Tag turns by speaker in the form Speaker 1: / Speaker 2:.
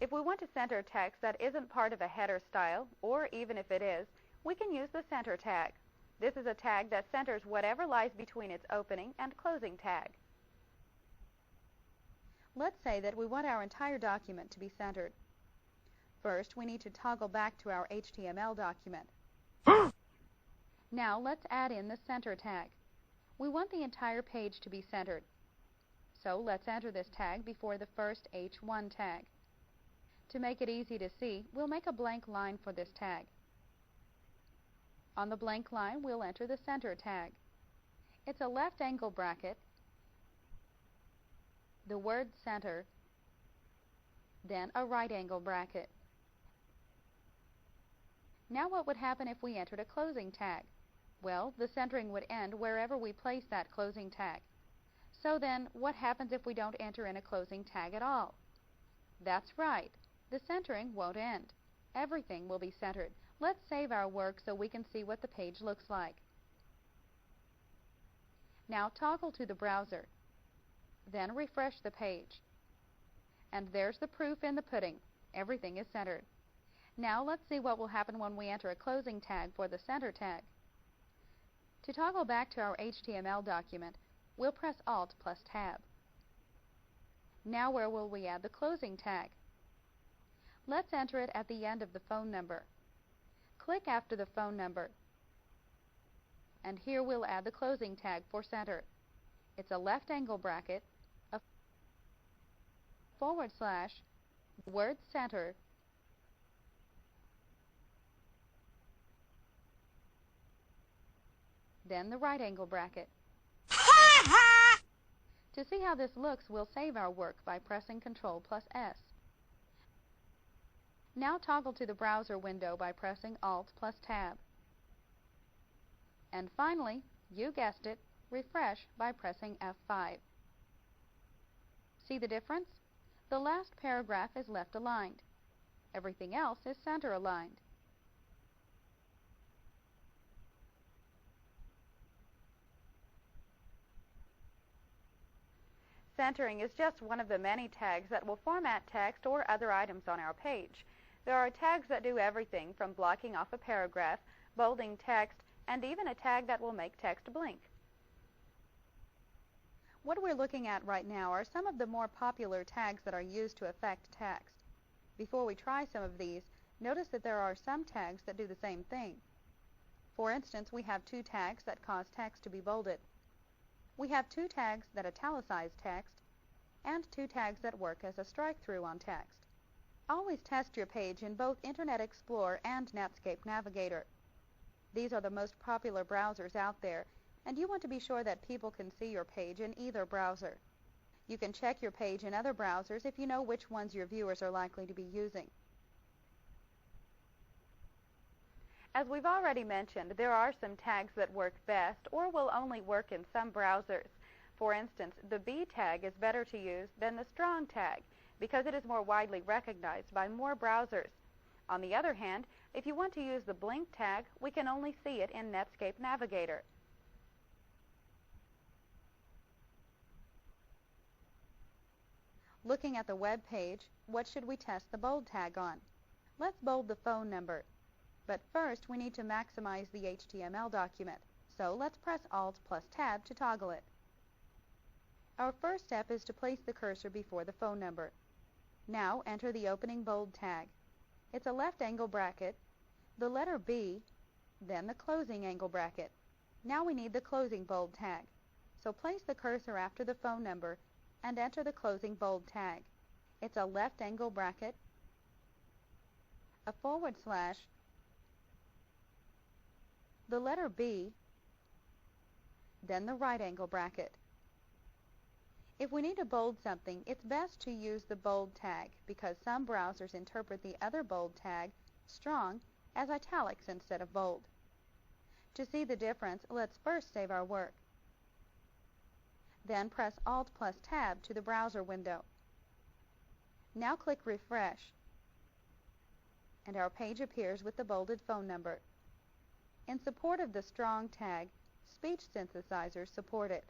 Speaker 1: If we want to center text that isn't part of a header style, or even if it is, we can use the center tag. This is a tag that centers whatever lies between its opening and closing tag. Let's say that we want our entire document to be centered. First, we need to toggle back to our HTML document. Now let's add in the center tag. We want the entire page to be centered. So let's enter this tag before the first H1 tag. To make it easy to see, we'll make a blank line for this tag. On the blank line, we'll enter the center tag. It's a left angle bracket, the word center, then a right angle bracket. Now what would happen if we entered a closing tag? Well, the centering would end wherever we place that closing tag. So then, what happens if we don't enter in a closing tag at all? That's right, the centering won't end. Everything will be centered. Let's save our work so we can see what the page looks like. Now toggle to the browser. Then refresh the page. And there's the proof in the pudding. Everything is centered. Now let's see what will happen when we enter a closing tag for the center tag. To toggle back to our HTML document, we'll press Alt plus Tab. Now where will we add the closing tag? Let's enter it at the end of the phone number. Click after the phone number. And here we'll add the closing tag for center. It's a left angle bracket, a / word center, then the right angle bracket. To see how this looks, we'll save our work by pressing Ctrl plus S. Now toggle to the browser window by pressing Alt plus Tab. And finally, you guessed it, refresh by pressing F5. See the difference? The last paragraph is left aligned. Everything else is center aligned. Centering is just one of the many tags that will format text or other items on our page. There are tags that do everything from blocking off a paragraph, bolding text, and even a tag that will make text blink. What we're looking at right now are some of the more popular tags that are used to affect text. Before we try some of these, notice that there are some tags that do the same thing. For instance, we have two tags that cause text to be bolded. We have two tags that italicize text, and two tags that work as a strike-through on text. Always test your page in both Internet Explorer and Netscape Navigator. These are the most popular browsers out there, and you want to be sure that people can see your page in either browser. You can check your page in other browsers if you know which ones your viewers are likely to be using. As we've already mentioned, there are some tags that work best or will only work in some browsers. For instance, the B tag is better to use than the strong tag because it is more widely recognized by more browsers. On the other hand, if you want to use the blink tag, we can only see it in Netscape Navigator. Looking at the web page, what should we test the bold tag on? Let's bold the phone number. But first, we need to maximize the HTML document. So let's press Alt plus Tab to toggle it. Our first step is to place the cursor before the phone number. Now enter the opening bold tag. It's a left angle bracket, the letter B, then the closing angle bracket. Now we need the closing bold tag. So place the cursor after the phone number and enter the closing bold tag. It's a left angle bracket, a / the letter B, then the right angle bracket. If we need to bold something, it's best to use the bold tag because some browsers interpret the other bold tag, strong, as italics instead of bold. To see the difference, let's first save our work. Then press Alt plus Tab to the browser window. Now click Refresh, and our page appears with the bolded phone number. In support of the strong tag, speech synthesizers support it.